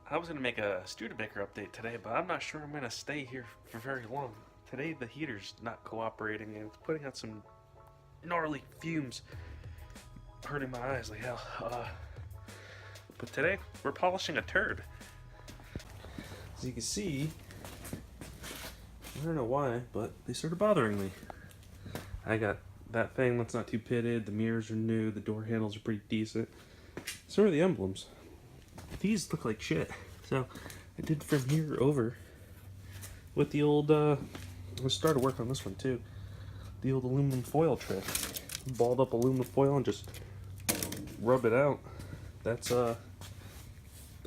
I was going to make a Studebaker update today, but I'm not sure I'm going to stay here for very long. Today the heater's not cooperating and it's putting out some gnarly fumes, hurting my eyes like hell. But today we're polishing a turd. As you can see, I don't know why, but they started bothering me. I got that thing that's not too pitted, the mirrors are new, the door handles are pretty decent. So are the emblems. These look like shit. So I did from here over with the old, I started work on this one too. The old aluminum foil trick. Balled up aluminum foil and just rub it out. That's the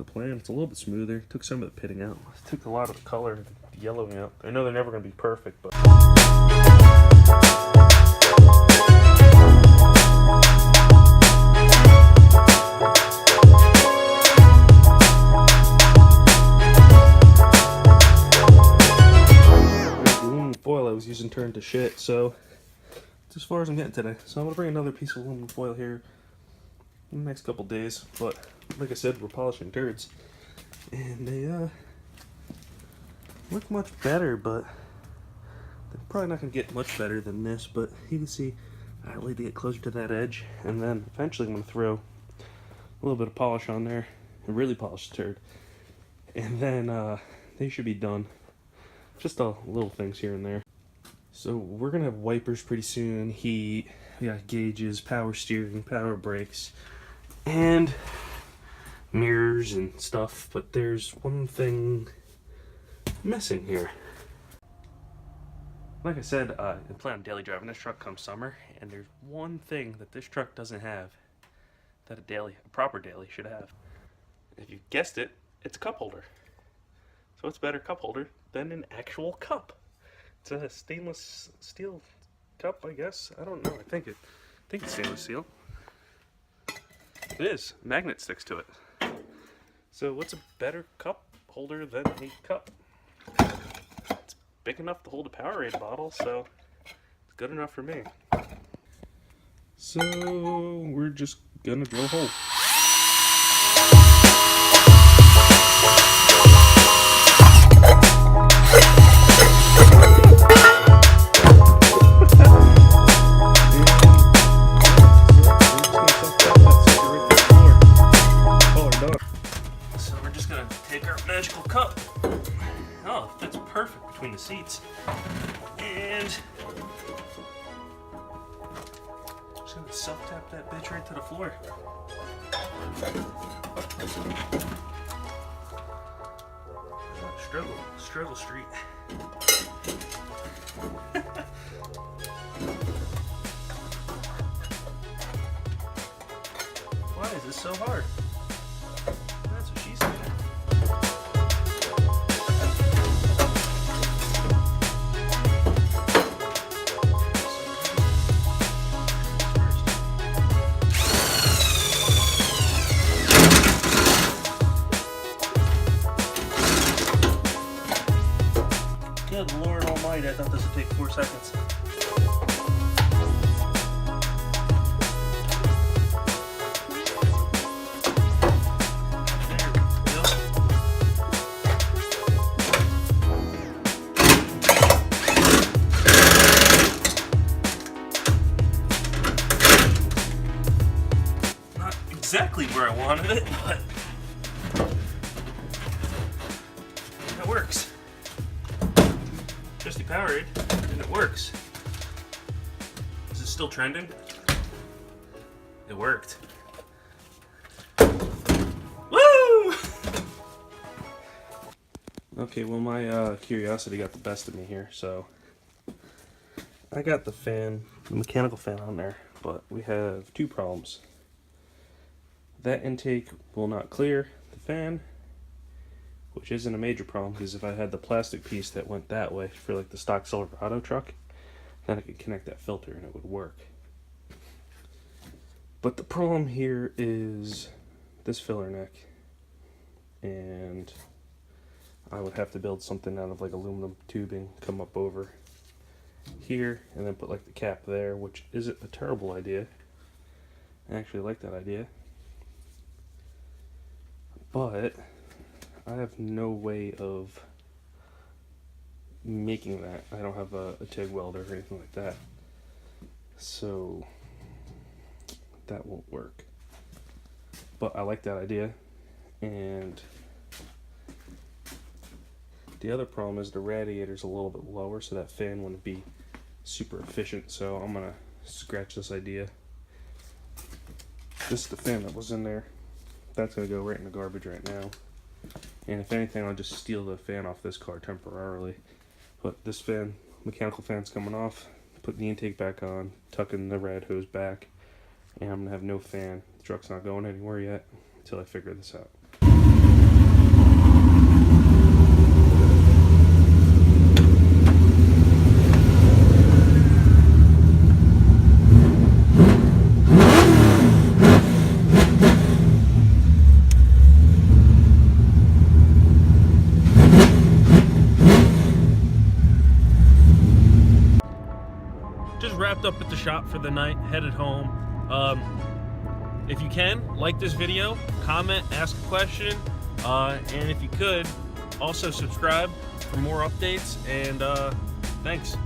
plan. It's a little bit smoother. Took some of the pitting out. Took a lot of the color, the yellowing out. I know they're never going to be perfect, but... I was using turned to shit, so it's as far as I'm getting today. So I'm gonna bring another piece of aluminum foil here in the next couple days. But like I said, we're polishing turds, and they look much better, but they're probably not gonna get much better than this. But you can see I need to get closer to that edge, and then eventually I'm gonna throw a little bit of polish on there and really polish the turd, and then they should be done. Just little things here and there. So we're gonna have wipers pretty soon, heat, we got gauges, power steering, power brakes, and mirrors and stuff, but there's one thing missing here. Like I said, I plan on daily driving this truck come summer, and there's one thing that this truck doesn't have that a proper daily should have. If you guessed it, it's a cup holder. So what's a better cup holder than an actual cup? It's a stainless steel cup, I guess. I don't know. I think it's stainless steel. It is. A magnet sticks to it. So what's a better cup holder than a cup? It's big enough to hold a Powerade bottle, so it's good enough for me. So we're just gonna drill a hole. Magical cup. Oh, it fits perfect between the seats. And just gonna self-tap that bitch right to the floor. Struggle street. Why is this so hard? That's what she said. Good Lord Almighty, I thought this would take 4 seconds. Not exactly where I wanted it, but it works. Just Powerade, and it works. Is it still trending? It worked. Woo! Okay, well my curiosity got the best of me here, so I got the mechanical fan on there, but we have 2 problems. That intake will not clear the fan, which isn't a major problem, because if I had the plastic piece that went that way for like the stock Silverado truck, then I could connect that filter and it would work. But the problem here is this filler neck, and I would have to build something out of like aluminum tubing, come up over here, and then put like the cap there, which isn't a terrible idea. I actually like that idea. But I have no way of making that. I don't have a TIG welder or anything like that, so that won't work. But I like that idea. And the other problem is the radiator's a little bit lower, so that fan wouldn't be super efficient. So I'm gonna scratch this idea. This is the fan that was in there. That's gonna go right in the garbage right now. And if anything, I'll just steal the fan off this car temporarily. But this fan, mechanical fan's coming off. Put the intake back on, tucking the rad hose back, and I'm gonna have no fan. The truck's not going anywhere yet until I figure this out. Just wrapped up at the shop for the night, headed home. If you can, like this video, comment, ask a question, and if you could, also subscribe for more updates, and thanks.